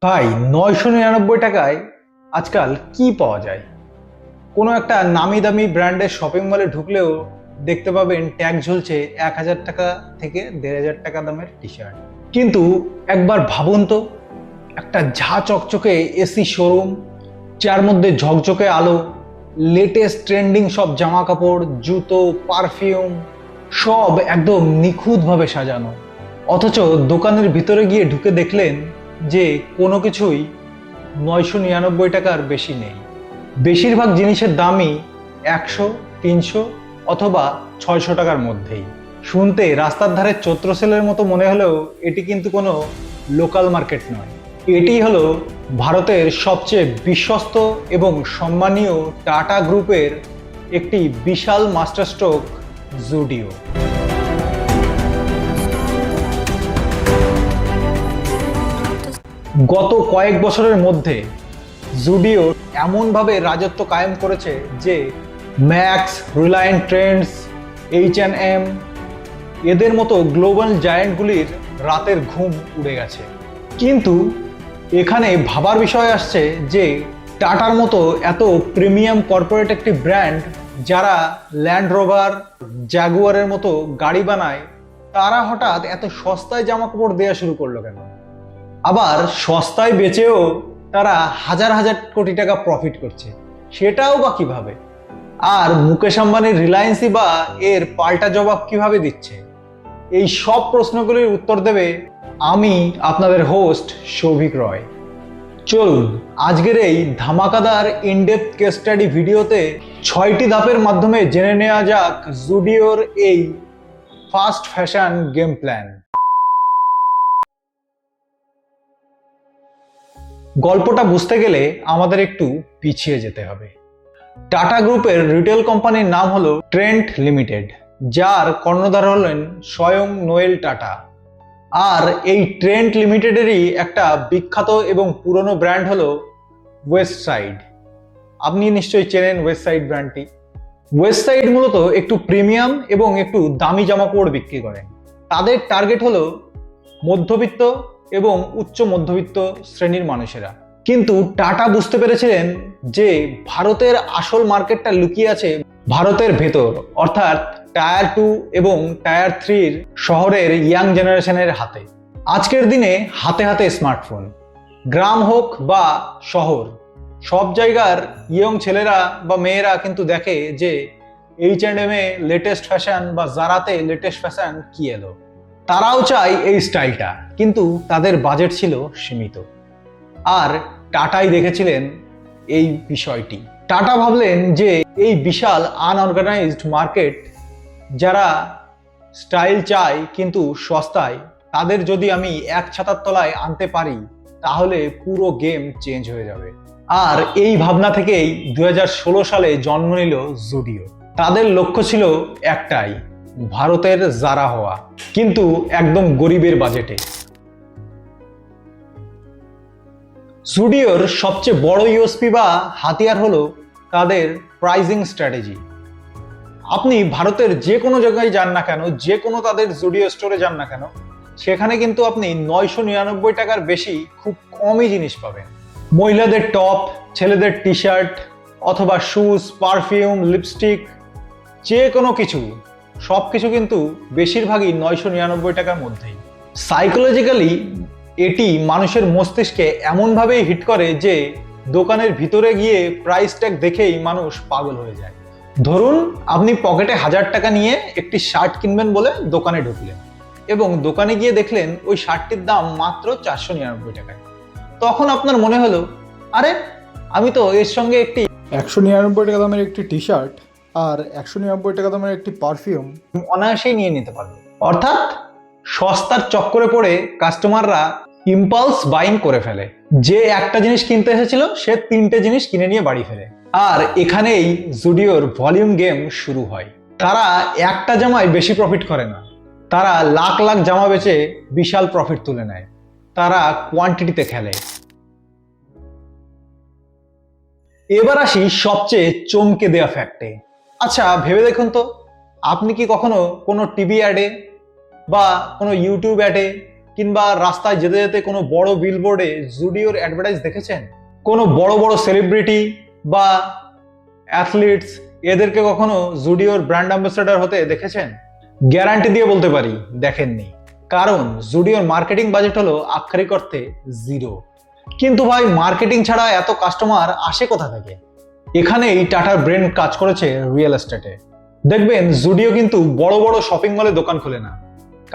ভাই, 999 টাকায় আজকাল কি পাওয়া যায়? কোনো একটা নামি দামি ব্র্যান্ডের শপিং মলে ঢুকলেও দেখতে পাবেন ট্যাগ ঝুলছে 1000 টাকা থেকে 1500 টাকা দামের টি শার্ট। কিন্তু একবার ভাবুন তো, একটা ঝা চকচকে এসি শোরুম, যার মধ্যে ঝকঝকে আলো, লেটেস্ট ট্রেন্ডিং সব জামা কাপড়, জুতো, পারফিউম, সব একদম নিখুঁতভাবে সাজানো। অথচ দোকানের ভিতরে গিয়ে ঢুকে দেখলেন যে কোনো কিছুই 999 টাকার বেশি নেই। বেশিরভাগ জিনিসের দামই 100, 300 অথবা 600 টাকার মধ্যেই। শুনতে রাস্তার ধারে চৈত্র সেলের মতো মনে হলেও এটি কিন্তু কোনো লোকাল মার্কেট নয়। এটি হলো ভারতের সবচেয়ে বিশ্বস্ত এবং সম্মানীয় টাটা গ্রুপের একটি বিশাল মাস্টার স্ট্রোক, জুডিও। গত কয়েক বছরের মধ্যে জুডিও এমনভাবে রাজত্ব কায়েম করেছে যে ম্যাক্স, রিলায়েন্স ট্রেন্ডস, H&M এদের মতো গ্লোবাল জায়ান্টগুলির রাতের ঘুম উড়ে গেছে। কিন্তু এখানে ভাবার বিষয় আসছে যে টাটার মতো এত প্রিমিয়াম কর্পোরেট একটি ব্র্যান্ড, যারা ল্যান্ড রোভার, জাগুয়ারের মতো গাড়ি বানায়, তারা হঠাৎ এত সস্তায় জামা কাপড় দেওয়া শুরু করলো কেন? আবার সস্তায় বেচেও তারা হাজার হাজার কোটি টাকা প্রফিট করছে, সেটাও বা কিভাবে? আর মুকেশ আম্বানির রিলায়েন্সই বা এর পাল্টা জবাব কিভাবে দিচ্ছে? এই সব প্রশ্নগুলির উত্তর দেবে আমি, আপনাদের হোস্ট সৌভিক রয়। চলুন আজকের এই ধামাকাদার ইনডেপথ কেস স্টাডি ভিডিওতে 6টি ধাপের মাধ্যমে জেনে নেওয়া যাক জুডিওর এই ফাস্ট ফ্যাশন গেম প্ল্যান। গল্পটা বুঝতে গেলে আমাদের একটু পিছিয়ে যেতে হবে। টাটা গ্রুপের রিটেল কোম্পানির নাম হলো ট্রেন্ট লিমিটেড, যার কর্ণধার হলেন স্বয়ং নোয়েল টাটা। আর এই ট্রেন্ট লিমিটেডেরই একটা বিখ্যাত এবং পুরনো ব্র্যান্ড হলো ওয়েস্ট সাইড। আপনি নিশ্চয়ই চেনেন ওয়েস্ট সাইড ব্র্যান্ডটি। ওয়েস্ট সাইড মূলত একটু প্রিমিয়াম এবং একটু দামি জামাকাপড় বিক্রি করেন। তাদের টার্গেট হলো মধ্যবিত্ত এবং উচ্চ মধ্যবিত্ত শ্রেণীর মানুষেরা। কিন্তু টাটা বুঝতে পেরেছিলেন যে ভারতের আসল মার্কেটটা লুকিয়ে আছে ভারতের ভেতর, অর্থাৎ টায়ার 2 এবং টায়ার 3 শহরের ইয়াং জেনারেশনের হাতে। আজকের দিনে হাতে হাতে স্মার্টফোন, গ্রাম হোক বা শহর, সব জায়গার ইয়ং ছেলেরা বা মেয়েরা কিন্তু দেখে যে H&M এ লেটেস্ট ফ্যাশন বা জারাতে লেটেস্ট ফ্যাশন কি এলো। তারাও চায় এই স্টাইলটা, কিন্তু তাদের বাজেট ছিল সীমিত। আর টাটাই দেখেছিলেন এই বিষয়টি। টাটা ভাবলেন যে এই বিশাল আনঅর্গানাইজড মার্কেট, যারা স্টাইল চায় কিন্তু সস্তায়, তাদের যদি আমি এক ছাতার তলায় আনতে পারি, তাহলে পুরো গেম চেঞ্জ হয়ে যাবে। আর এই ভাবনা থেকেই 2016 সালে জন্ম নিল জুডিও। তাদের লক্ষ্য ছিল একটাই, ভারতের জারা হওয়া, কিন্তু একদম গরিবের বাজেটে। জুডিওর সবচেয়ে বড় ইউএসপি বা হাতিয়ার হলো তাদের প্রাইজিং স্ট্র্যাটেজি। আপনি ভারতের যে কোনো জায়গায় যান না কেন, যে কোনো তাদের জুডিও স্টোরে যান না কেন, সেখানে কিন্তু আপনি 999 টাকার বেশি খুব কমই জিনিস পাবেন। মহিলাদের টপ, ছেলেদের টি শার্ট অথবা শুজ, পারফিউম, লিপস্টিক, যে কোনো কিছু, সব কিছু কিন্তু বেশিরভাগই 999 টাকার মধ্যেই। সাইকোলজিক্যালি এটি মানুষের মস্তিষ্কে এমনভাবেই হিট করে যে দোকানের ভিতরে গিয়ে প্রাইস ট্যাগ দেখেই মানুষ পাগল হয়ে যায়। ধরুন আপনি পকেটে 1000 টাকা নিয়ে একটি শার্ট কিনবেন বলে দোকানে ঢুকলেন, এবং দোকানে গিয়ে দেখলেন ওই শার্টটির দাম মাত্র 499 টাকায়। তখন আপনার মনে হলো, আরে আমি তো এর সঙ্গে একটি 199 টাকা দামের একটি টি শার্ট আর 199 টাকা দামের একটি পারফিউম অনায়াসেই নিয়ে নিতে পারবো। অর্থাৎ সস্তার চক্করে পড়ে কাস্টমাররা ইম্পালস বাইং করে ফেলে। যে একটা জিনিস কিনতে এসেছিল সে 3টে জিনিস কিনে নিয়ে বাড়ি ফেরে। আর এখানেই জুডিওর ভলিউম গেম শুরু হয়। তারা একটা জামায় বেশি প্রফিট করে না, তারা লাখ লাখ জামা বেচে বিশাল প্রফিট তুলে নেয়। তারা কোয়ান্টিটিতে খেলে। এবার আসি সবচেয়ে চমকে দেওয়া ফ্যাক্টে। আচ্ছা ভেবে দেখুন তো, আপনি কি কখনো কোনো টিভি অ্যাডে বা কোনো ইউটিউব অ্যাডে কিংবা রাস্তায় যেতে যেতে কোনো বড় বিলবোর্ডে জুডিওর অ্যাডভার্টাইজ দেখেছেন? কোনো বড় বড় সেলিব্রিটি বা অ্যাথলিটস এদেরকে কখনো জুডিওর ব্র্যান্ড অ্যাম্বাসেডর হতে দেখেছেন? গ্যারান্টি দিয়ে বলতে পারি দেখেননি, কারণ জুডিওর মার্কেটিং বাজেট হলো আক্ষরিক অর্থে জিরো। কিন্তু ভাই, মার্কেটিং ছাড়া এত কাস্টমার আসে কোথা থেকে? এখানেই টাটার ব্রেন কাজ করেছে রিয়েল এস্টেটে। দেখবেন জুডিও কিন্তু বড় বড় শপিং মলে দোকান খোলে না,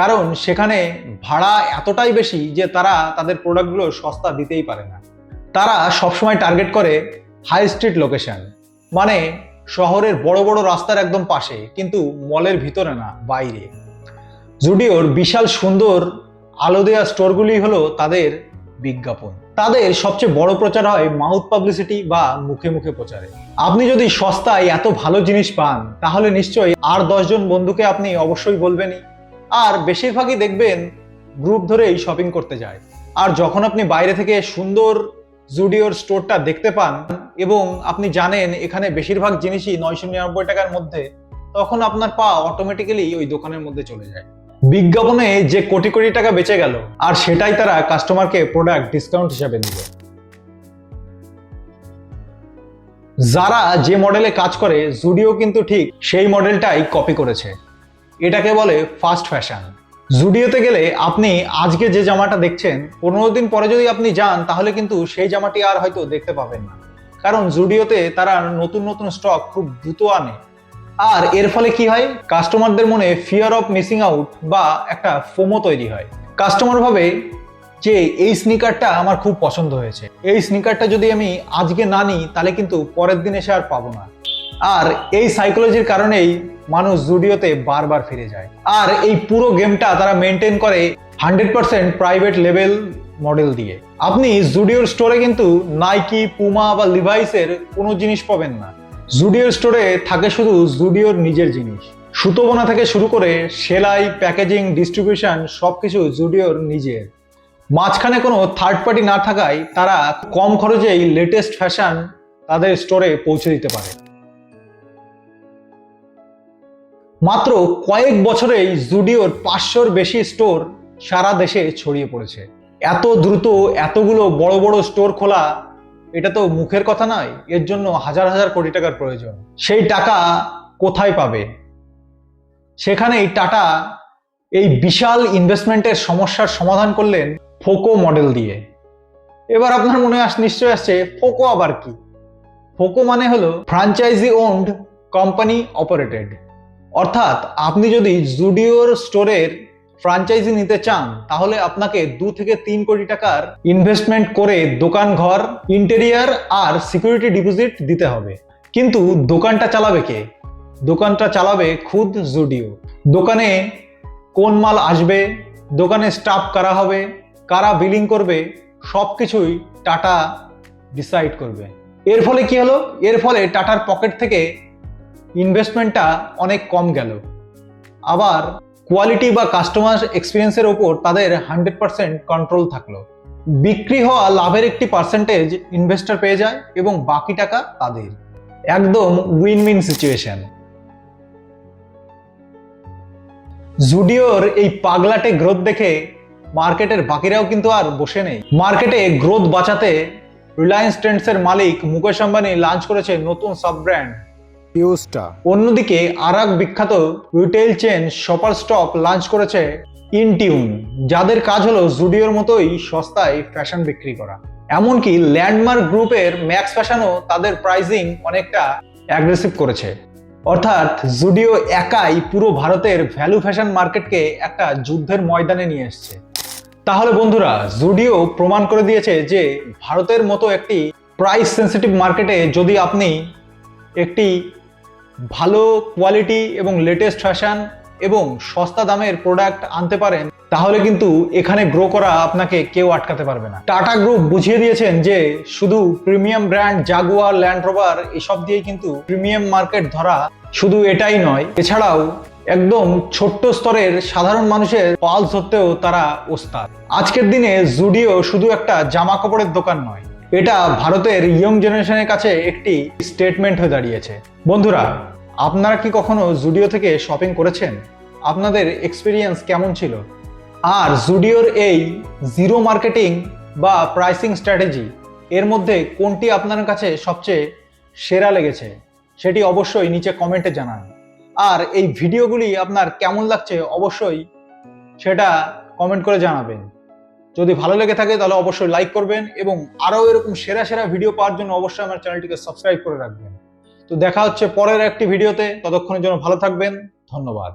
কারণ সেখানে ভাড়া এতটাই বেশি যে তারা তাদের প্রোডাক্টগুলো সস্তা দিতেই পারে না। তারা সবসময় টার্গেট করে হাই স্ট্রিট লোকেশন, মানে শহরের বড় বড় রাস্তার একদম পাশে, কিন্তু মলের ভিতরে না, বাইরে। জুডিওর বিশাল সুন্দর আলো দেওয়া স্টোরগুলি হলো তাদের বিজ্ঞাপন। তাদের সবচেয়ে বড় প্রচার হয় মাউথ পাবলিসিটি বা মুখে মুখে প্রচারে। আপনি যদি সস্তায় এত ভালো জিনিস পান, তাহলে নিশ্চয়ই আর 10 জন বন্ধুকে আপনি অবশ্যই বলবেনই। আর বেশিরভাগই দেখবেন গ্রুপ ধরেই শপিং করতে যায়। আর যখন আপনি বাইরে থেকে সুন্দর জুডিওর স্টোরটা দেখতে পান এবং আপনি জানেন এখানে বেশিরভাগ জিনিসই 999 টাকার মধ্যে, তখন আপনার পা অটোমেটিক্যালি ওই দোকানের মধ্যে চলে যায়। বিজ্ঞাপনে যে কোটি কোটি টাকা বেঁচে গেল, আর সেটাই তারা কাস্টমারকে প্রোডাক্ট ডিসকাউন্ট হিসাবে দিল। যারা যে মডেলে কাজ করে, জুডিও কিন্তু ঠিক সেই মডেলটাই কপি করেছে। এটাকে বলে ফাস্ট ফ্যাশন। জুডিওতে গেলে আপনি আজকে যে জামাটা দেখছেন, 15 দিন পরে যদি আপনি যান, তাহলে কিন্তু সেই জামাটি আর হয়তো দেখতে পাবেন না, কারণ জুডিওতে তারা নতুন নতুন স্টক খুব দ্রুত আনে। আর এর ফলে কি হয়, কাস্টমারদের মনে ফিয়ার অফ মিসিং আউট বা একটা ফোমো তৈরি হয়। কাস্টমার ভাবে যে এই স্নিকারটা আমার খুব পছন্দ হয়েছে, এই স্নিকারটা যদি আমি আজকে না নিই তাহলে কিন্তু পরের দিন এসে আর পাবো না। আর এই সাইকোলজির কারণেই মানুষ জুডিওতে বারবার ফিরে যায়। আর এই পুরো গেমটা তারা মেনটেন করে 100% প্রাইভেট লেভেল মডেল দিয়ে। আপনি জুডিওর স্টোরে কিন্তু নাইকি, পুমা বা লিভাইসের কোনো জিনিস পাবেন না। জুডিওর স্টোরে থাকে শুধু জুডিওর নিজের জিনিস। সুতো বোনা থেকে শুরু করে সেলাই, প্যাকেজিং, ডিস্ট্রিবিউশন সবকিছু জুডিওর নিজের। মাঝখানে কোনো থার্ড পার্টি না থাকায় তারা কম খরচেই লেটেস্ট ফ্যাশন তাদের স্টোরে পৌঁছে দিতে পারে। মাত্র কয়েক বছরেই জুডিওর 500-র বেশি স্টোর সারা দেশে ছড়িয়ে পড়েছে। এত দ্রুত এতগুলো বড় বড় স্টোর খোলা, এটা তো মুখের কথা নয়, এর জন্য হাজার হাজার কোটি টাকার প্রয়োজন। সেই টাকা কোথায় পাবে? সেখানেই টাটা এই বিশাল ইনভেস্টমেন্টের সমস্যার সমাধান করলেন ফোকো মডেল দিয়ে। এবার আপনার মনে নিশ্চয় আসছে, ফোকো আবার কি? ফোকো মানে হলো ফ্র্যাঞ্চাইজি ওন্ড কোম্পানি অপারেটেড। অর্থাৎ আপনি যদি জুডিওর স্টোরের ফ্র্যাঞ্চাইজি নিতে চান, তাহলে আপনাকে 2 থেকে 3 কোটি টাকার ইনভেস্টমেন্ট করে দোকান, ঘর, ইন্টেরিয়ার আর সিকিউরিটি ডিপোজিট দিতে হবে। কিন্তু দোকানটা চালাবে কে? দোকানটা চালাবে খুদ জুডিও। দোকানে কোন মাল আসবে, দোকানে স্টাফ কারা হবে, কারা বিলিং করবে, সবকিছুই টাটা ডিসাইড করবে। এর ফলে কি হলো? এর ফলে টাটার পকেট থেকে ইনভেস্টমেন্টটা অনেক কম গেল। আবার কোয়ালিটি বা কাস্টমার এক্সপিরিয়েন্সের ওপর তাদের 100% কন্ট্রোল থাকলো। বিক্রি হওয়া লাভের একটি পার্সেন্টেজ ইনভেস্টর পেয়ে যায় এবং বাকি টাকা তাদের। একদম উইন উইন সিচুয়েশন। জুডিওর এই পাগলাটে গ্রোথ দেখে মার্কেটের বাকিরাও কিন্তু আর বসে নেই। মার্কেটে গ্রোথ বাঁচাতে রিলায়েন্স ট্রেন্ডসের মালিক মুকেশ আম্বানি লঞ্চ করেছে নতুন সাব ব্র্যান্ড ইউস্টা। অন্যদিকে আরেক বিখ্যাত retail chain shopper stop launch করেছে ইনটিউন, যাদের কাজ হলো জুডিওর মতোই সস্তায় ফ্যাশন বিক্রি করা। এমনকি ল্যান্ডমার্ক গ্রুপের ম্যাক্স ফ্যাশনও তাদের প্রাইসিং অনেকটা অ্যাগ্রেসিভ করেছে। অর্থাৎ জুডিও একাই পুরো ভারতের ভ্যালু ফ্যাশন মার্কেটকে একটা যুদ্ধের ময়দানে নিয়ে এসছে। তাহলে বন্ধুরা, জুডিও প্রমাণ করে দিয়েছে যে ভারতের মতো একটি প্রাইস সেন্সিটিভ মার্কেটে যদি আপনি একটি ভালো কোয়ালিটি এবং লেটেস্ট ফ্যাশন এবং সস্তা দামের প্রোডাক্ট আনতে পারেন, তাহলে কিন্তু এখানে গ্রো করা আপনাকে কেউ আটকাতে পারবে না। টাটা গ্রুপ বুঝিয়ে দিয়েছেন যে শুধু premium brand Jaguar, land rover এসব দিয়েই কিন্তু প্রিমিয়াম মার্কেট ধরা। শুধু এটাই নয়, এছাড়াও একদম ছোট্ট স্তরের সাধারণ মানুষের পালস ধরতেও তারা ওস্তাদ। আজকের দিনে জুডিও শুধু একটা জামা কাপড়ের দোকান নয়, এটা ভারতের ইয়ং জেনারেশনের কাছে একটি স্টেটমেন্ট হয়ে দাঁড়িয়েছে। বন্ধুরা, আপনারা কি কখনো জুডিও থেকে শপিং করেছেন? আপনাদের এক্সপিরিয়েন্স কেমন ছিল? আর জুডিওর এই জিরো মার্কেটিং বা প্রাইসিং স্ট্র্যাটেজি এর মধ্যে কোনটি আপনার কাছে সবচেয়ে সেরা লেগেছে সেটি অবশ্যই নিচে কমেন্টে জানান। আর এই ভিডিওগুলি আপনার কেমন লাগছে অবশ্যই সেটা কমেন্ট করে জানাবেন। যদি ভালো লেগে থাকে তাহলে অবশ্যই লাইক করবেন এবং আরও এরকম সেরা সেরা ভিডিও পাওয়ার জন্য অবশ্যই আমার চ্যানেলটিকে সাবস্ক্রাইব করে রাখবেন। তো দেখা হচ্ছে পরের একটি ভিডিওতে, ততক্ষণের জন্য ভালো থাকবেন, ধন্যবাদ।